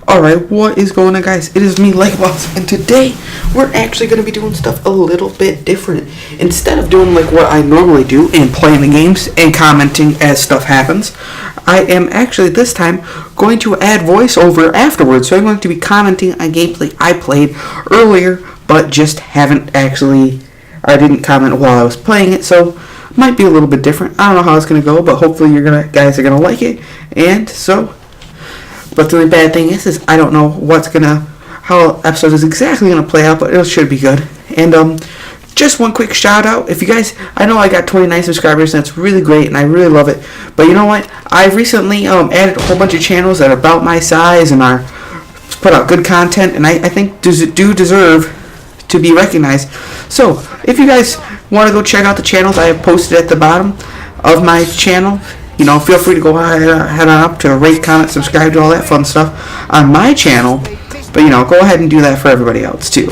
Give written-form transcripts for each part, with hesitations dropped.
Alright, what is going on, guys? It is me, Boss, and today we're actually going to be doing stuff a little bit different. Instead of doing like what I normally do and playing the games and commenting as stuff happens, I am actually this time going to add voiceover afterwards. So I'm going to be commenting on gameplay I played earlier, but just I didn't comment while I was playing it, so might be a little bit different. I don't know how it's going to go, but hopefully guys are going to like it. And so... But the only bad thing is I don't know how episode is exactly gonna play out, but it should be good. And just one quick shout out, if you guys, I know I got 29 subscribers, and that's really great, and I really love it. But you know what? I've recently added a whole bunch of channels that are about my size and are put out good content, and I think do deserve to be recognized. So if you guys want to go check out the channels I have posted at the bottom of my channel, you know, feel free to go head on up to rate, comment, subscribe to all that fun stuff on my channel. But, you know, go ahead and do that for everybody else, too.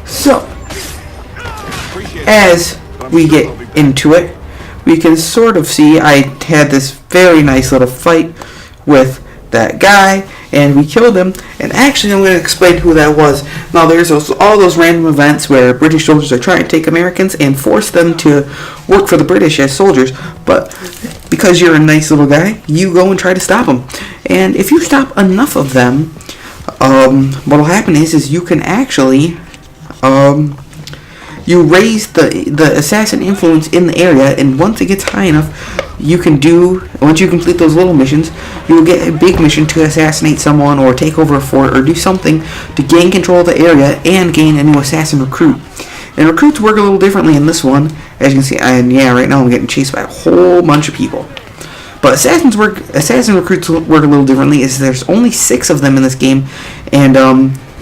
So, as we get into it, we can sort of see I had this very nice little fight with that guy, and we killed him. And actually, I'm going to explain who that was. Now, there's all those random events where British soldiers are trying to take Americans and force them to work for the British as soldiers. But because you're a nice little guy, you go and try to stop them. And if you stop enough of them, what'll happen is you can actually you raise the assassin influence in the area, and once it gets high enough, once you complete those little missions, you will get a big mission to assassinate someone or take over a fort or do something to gain control of the area and gain a new assassin recruit. And recruits work a little differently in this one, as you can see. And yeah, right now I'm getting chased by a whole bunch of people. But assassin recruits work a little differently, as there's only 6 of them in this game, and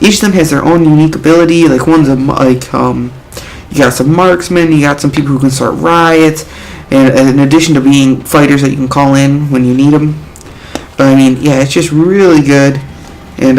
each of them has their own unique ability. Like one's you got some marksmen, you got some people who can start riots, and in addition to being fighters that you can call in when you need them. But I mean, yeah, it's just really good. And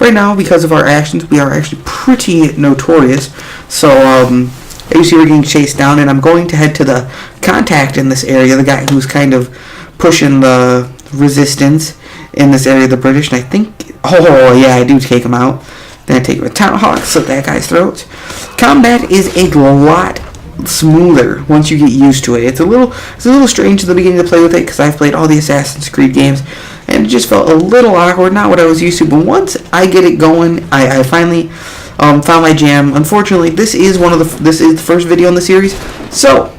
right now, because of our actions, we are actually pretty notorious. So as you see, we're getting chased down, and I'm going to head to the contact in this area, the guy who's kind of pushing the resistance in this area, the British. And I think, oh yeah, I do take him out. Then I take him a tomahawk, slit that guy's throat. Combat is a lot smoother once you get used to it. It's a little strange at the beginning to play with it, because I've played all the Assassin's Creed games, and it just felt a little awkward, not what I was used to. But once I get it going, I finally found my jam. Unfortunately, this is the first video in the series, so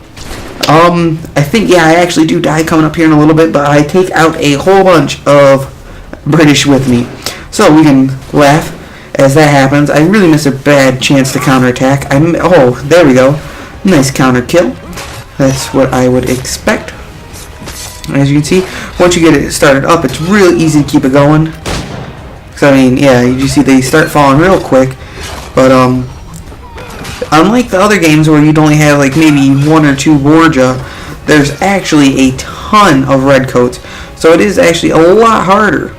I think, yeah, I actually do die coming up here in a little bit, but I take out a whole bunch of British with me, so we can laugh as that happens. I really miss a bad chance to counterattack. Oh, there we go. Nice counter kill. That's what I would expect. As you can see, once you get it started up, it's really easy to keep it going. So I mean, yeah, you see they start falling real quick. But unlike the other games where you'd only have like maybe 1 or 2 Borgia, there's actually a ton of redcoats. So it is actually a lot harder.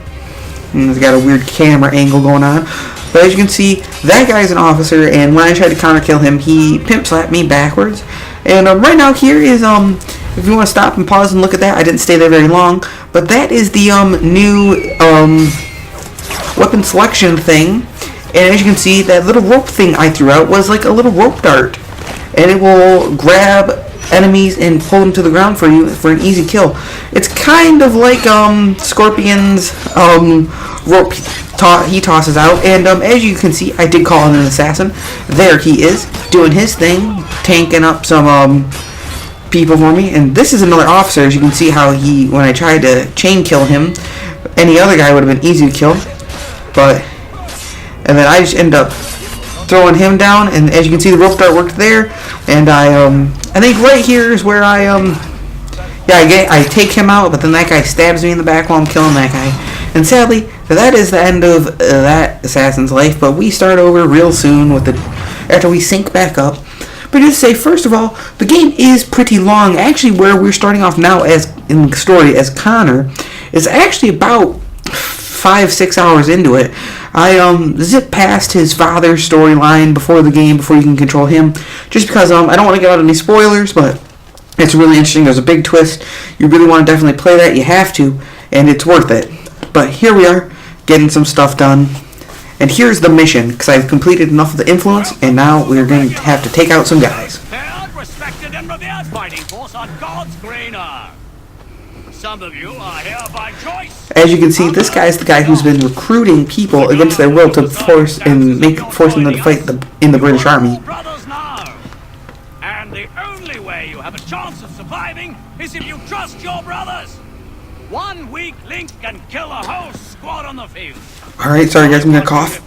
And it's got a weird camera angle going on. But as you can see, that guy's an officer, and when I tried to counter kill him, he pimp slapped me backwards. And right now here is, if you want to stop and pause and look at that, I didn't stay there very long, but that is the new weapon selection thing. And as you can see, that little rope thing I threw out was like a little rope dart, and it will grab enemies and pull them to the ground for you for an easy kill. It's kind of like Scorpion's rope he tosses out, and as you can see, I did call in an assassin. There he is, doing his thing, tanking up some people for me. And this is another officer. As you can see how when I tried to chain kill him, any other guy would have been easy to kill, and then I just end up throwing him down. And as you can see, the rope dart worked there, and I think right here is where I take him out, but then that guy stabs me in the back while I'm killing that guy. And sadly, that is the end of that assassin's life, but we start over real soon after we sync back up. But just to say, first of all, the game is pretty long. Actually, where we're starting off now as in the story as Connor is actually about 5-6 hours into it. I zip past his father's storyline before you can control him, just because I don't want to give out any spoilers, but It's really interesting. There's a big twist. You really want to definitely play that. You have to, and it's worth it. But here we are, getting some stuff done. And here's the mission, because I've completed enough of the influence, and now we're going to have to take out some guys. Respected and revered fighting force on God's green earth. Some of you are here by choice. As you can see, this guy is the guy who's been recruiting people against their will to force them to fight in the British Army. And the only way you have a chance of surviving is if you trust your brothers. One weak link can kill a whole squad on the field. Alright, sorry guys, I'm gonna cough.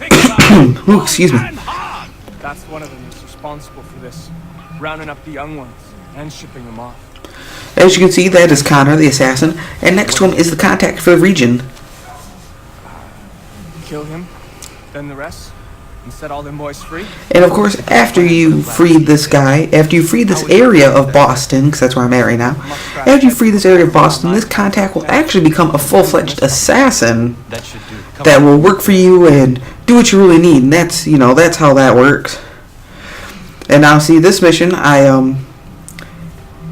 Ooh, excuse me. That's one of them who's responsible for this. Rounding up the young ones and shipping them off. As you can see, that is Connor, the assassin, and next to him is the contact for the region. Kill him, then the rest, and set all them boys free. And of course, after you freed this guy, after you free this area of Boston, because that's where I'm at right now, after you free this area of Boston, this contact will actually become a full-fledged assassin that will work for you and do what you really need. And that's, you know, that's how that works. And now, see, this mission,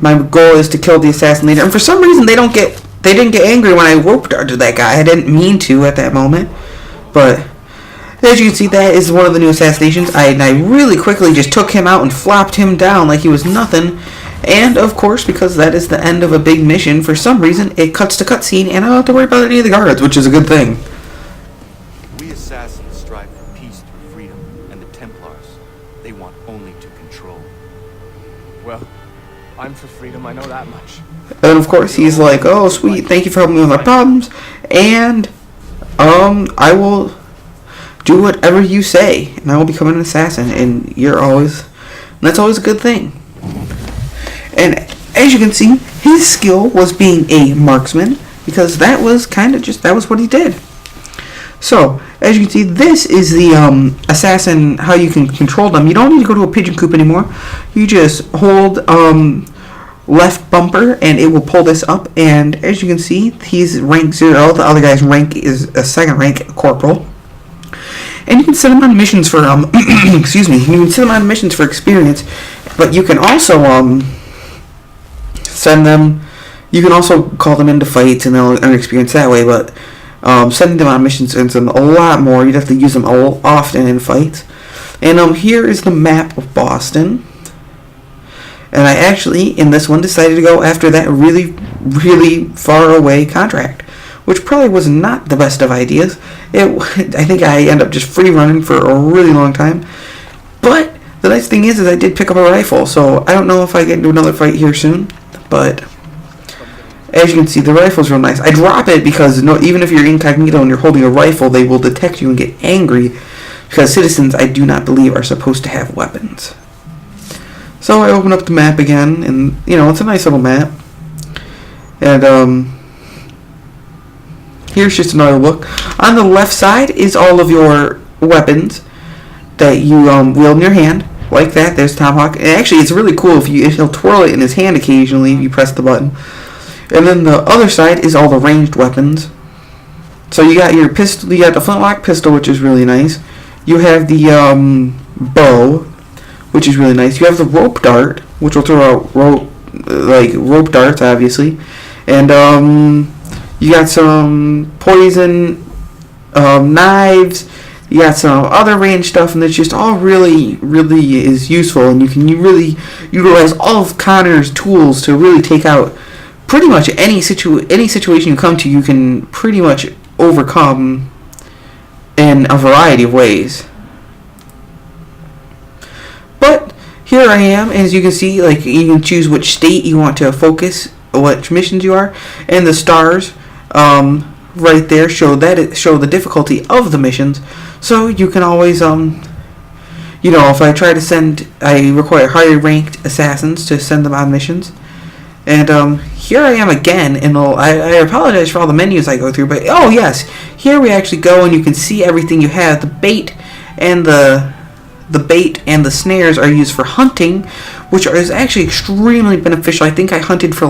my goal is to kill the assassin leader. And for some reason, they didn't get angry when I rope darted that guy. I didn't mean to at that moment. But as you can see, that is one of the new assassinations. I really quickly just took him out and flopped him down like he was nothing. And, of course, because that is the end of a big mission, for some reason, it cuts to cutscene, and I don't have to worry about any of the guards, which is a good thing. We assassins strive for peace through freedom, and the Templars, they want only to control. Well, I'm for freedom, I know that much. And of course he's like, oh sweet, thank you for helping me with my problems, and I will do whatever you say, and I will become an assassin, and that's always a good thing. And as you can see, his skill was being a marksman, because that was what he did. So, as you can see, this is the assassin, how you can control them. You don't need to go to a pigeon coop anymore. You just hold left bumper and it will pull this up. And as you can see, he's rank 0. The other guy's rank is a 2nd rank corporal. And you can send him on missions for excuse me. You can send them on missions for experience, but you can also send them. You can also call them into fights and they'll earn experience that way. But sending them on missions earns them a lot more. You'd have to use them often in fights. And here is the map of Boston. And I actually, in this one, decided to go after that really, really far away contract, which probably was not the best of ideas. I think I ended up just free running for a really long time. But the nice thing is I did pick up a rifle, so I don't know if I get into another fight here soon. But as you can see, the rifle's real nice. I drop it because even if you're incognito and you're holding a rifle, they will detect you and get angry, because citizens, I do not believe, are supposed to have weapons. So I open up the map again, and it's a nice little map. And here's just another look. On the left side is all of your weapons that you wield in your hand, like that. There's Tomahawk. And actually, it's really cool if he'll twirl it in his hand occasionally if you press the button. And then the other side is all the ranged weapons. So you got your pistol. You got the flintlock pistol, which is really nice. You have the bow, which is really nice. You have the rope dart, which will throw out rope darts, obviously. And you got some poison knives. You got some other range stuff, and it's just all really, really is useful. And you really utilize all of Connor's tools to really take out pretty much any situation you come to. You can pretty much overcome in a variety of ways. But here I am, as you can see, you can choose which state you want to focus, which missions you are, and the stars right there show the difficulty of the missions. So you can always if I try to I require higher ranked assassins to send them on missions. And here I am again, and I apologize for all the menus I go through, but oh yes, here we actually go, and you can see everything you have. The bait and the snares are used for hunting, which is actually extremely beneficial. I think I hunted for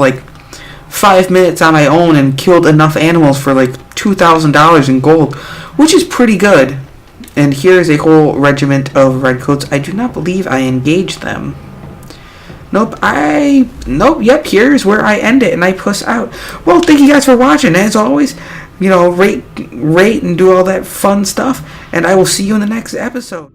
5 minutes on my own and killed enough animals for $2,000 in gold, which is pretty good. And here's a whole regiment of redcoats. I do not believe I engaged them. Yep, here's where I end it and I puss out. Well, thank you guys for watching. As always, rate and do all that fun stuff, and I will see you in the next episode.